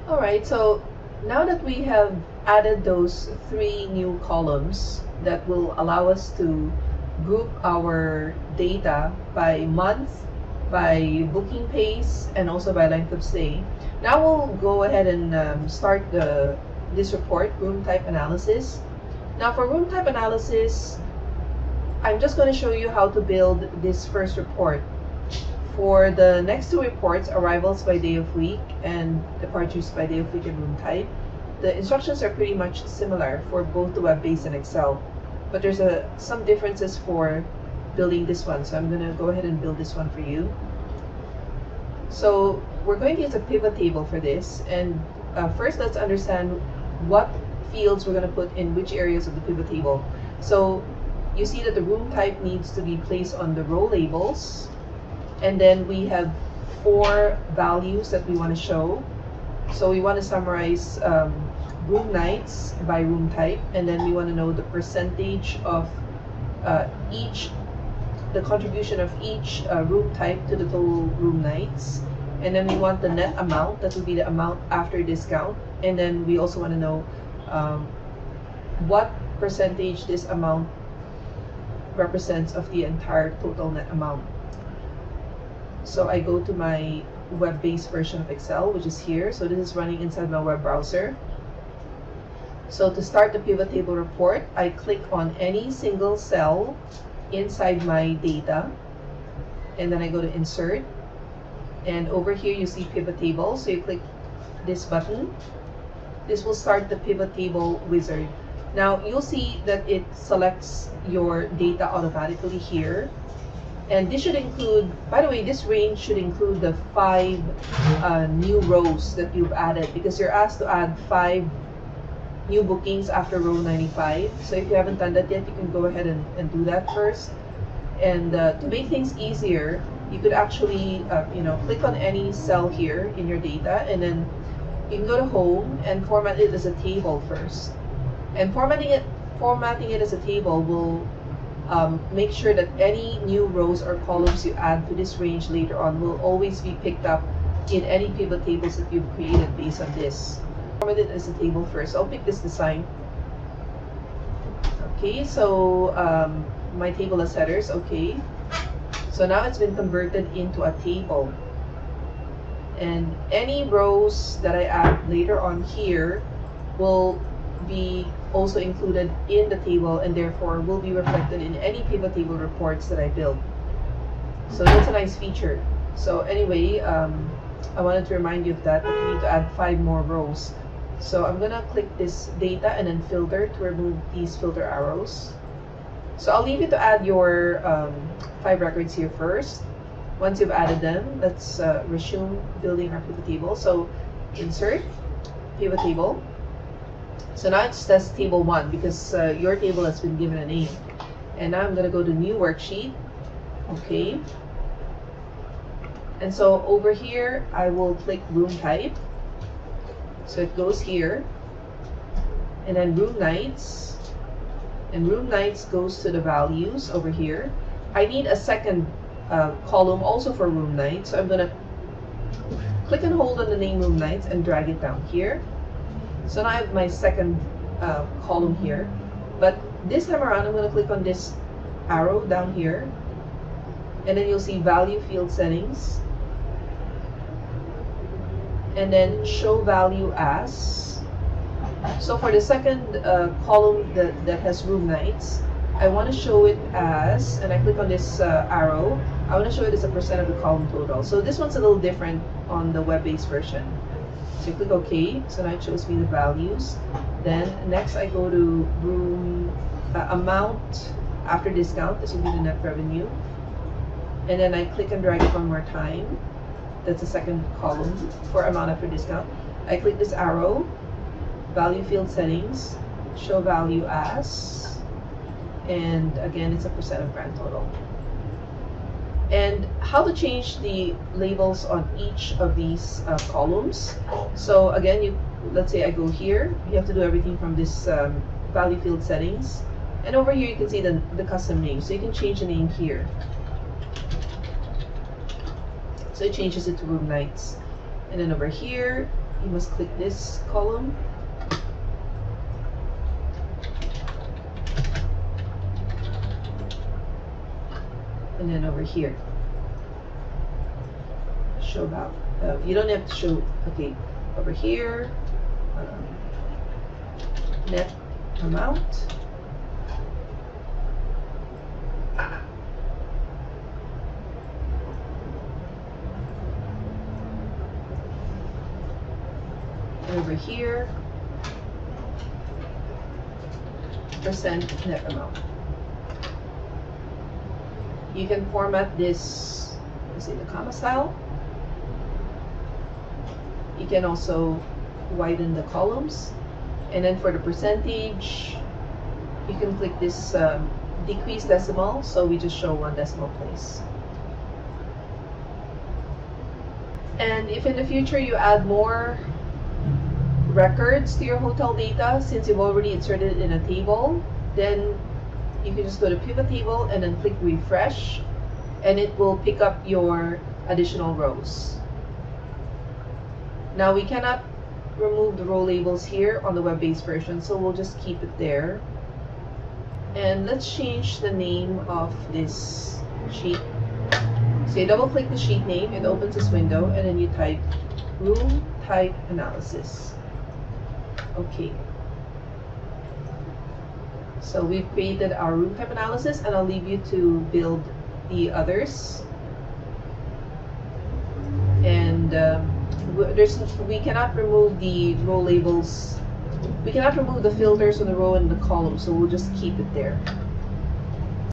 Alright, so now that we have added those 3 new columns that will allow us to group our data by month, by booking pace, and also by length of stay, now we'll go ahead and start this report, room type analysis. Now for room type analysis, I'm just going to show you how to build this first report. For the next 2 reports, arrivals by day of week and departures by day of week and room type, the instructions are pretty much similar for both the web-based and Excel, but there's some differences for building this one. So I'm going to go ahead and build this one for you. So we're going to use a pivot table for this, and first let's understand what fields we're going to put in which areas of the pivot table. So you see that the room type needs to be placed on the row labels. And then we have 4 values that we want to show. So we want to summarize room nights by room type, and then we want to know the percentage of the contribution of each room type to the total room nights. And then we want the net amount, that would be the amount after discount. And then we also want to know what percentage this amount represents of the entire total net amount. So I go to my web-based version of Excel, which is here. So this is running inside my web browser. So to start the pivot table report, I click on any single cell inside my data, and then I go to Insert. And over here you see Pivot Table, so you click this button. This will start the Pivot Table wizard. Now you'll see that it selects your data automatically here. And this should include, by the way, this range should include the 5 new rows that you've added, because you're asked to add 5 new bookings after row 95. So if you haven't done that yet, you can go ahead and do that first. And to make things easier, you could actually click on any cell here in your data, and then you can go to Home and format it as a table first. And formatting it as a table will make sure that any new rows or columns you add to this range later on will always be picked up in any pivot tables that you've created based on this. Format it as a table first. I'll pick this design. Okay, so my table has headers. Okay, so now it's been converted into a table, and any rows that I add later on here will be also included in the table, and therefore will be reflected in any pivot table reports that I build. So that's a nice feature. So anyway, I wanted to remind you of that you need to add 5 more rows. So I'm gonna click this data and then filter to remove these filter arrows. So I'll leave you to add your 5 records here first. Once you've added them, let's resume building our pivot table. So Insert, Pivot Table. So now it says Table 1 because your table has been given a name. And now I'm going to go to New Worksheet. Okay. And so over here, I will click Room Type. So it goes here. And then Room Nights. And Room Nights goes to the values over here. I need a second column also for Room Nights. So I'm going to click and hold on the name Room Nights and drag it down here. So now I have my second column here. But this time around, I'm going to click on this arrow down here. And then you'll see Value Field Settings. And then Show Value As. So for the second column that has Room Nights, I want to show it as, and I click on this arrow, I want to show it as a percent of the column total. So this one's a little different on the web-based version. So you click OK, so now it shows me the values. Then next I go to room amount after discount. This will be the net revenue. And then I click and drag it one more time. That's the second column for amount after discount. I click this arrow, Value Field Settings, Show Value As, and again it's a percent of grand total. And how to change the labels on each of these columns. So again, let's say I go here, you have to do everything from this Value Field Settings. And over here you can see the custom name. So you can change the name here. So it changes it to Room Nights. And then over here, you must click this column. And then over here, show about. You don't have to show. Okay, over here, net amount. And over here, percent net amount. You can format this, let's say, the comma style. You can also widen the columns. And then for the percentage, you can click this decrease decimal, so we just show one decimal place. And if in the future you add more records to your hotel data, since you've already inserted it in a table, then you can just go to pivot table and then click refresh, and it will pick up your additional rows. Now we cannot remove the row labels here on the web-based version, so we'll just keep it there. And let's change the name of this sheet. So you double click the sheet name, it opens this window, and then you type room type analysis. Okay. So we've created our room type analysis, and I'll leave you to build the others. And we cannot remove the row labels. We cannot remove the filters on the row and the column, so we'll just keep it there.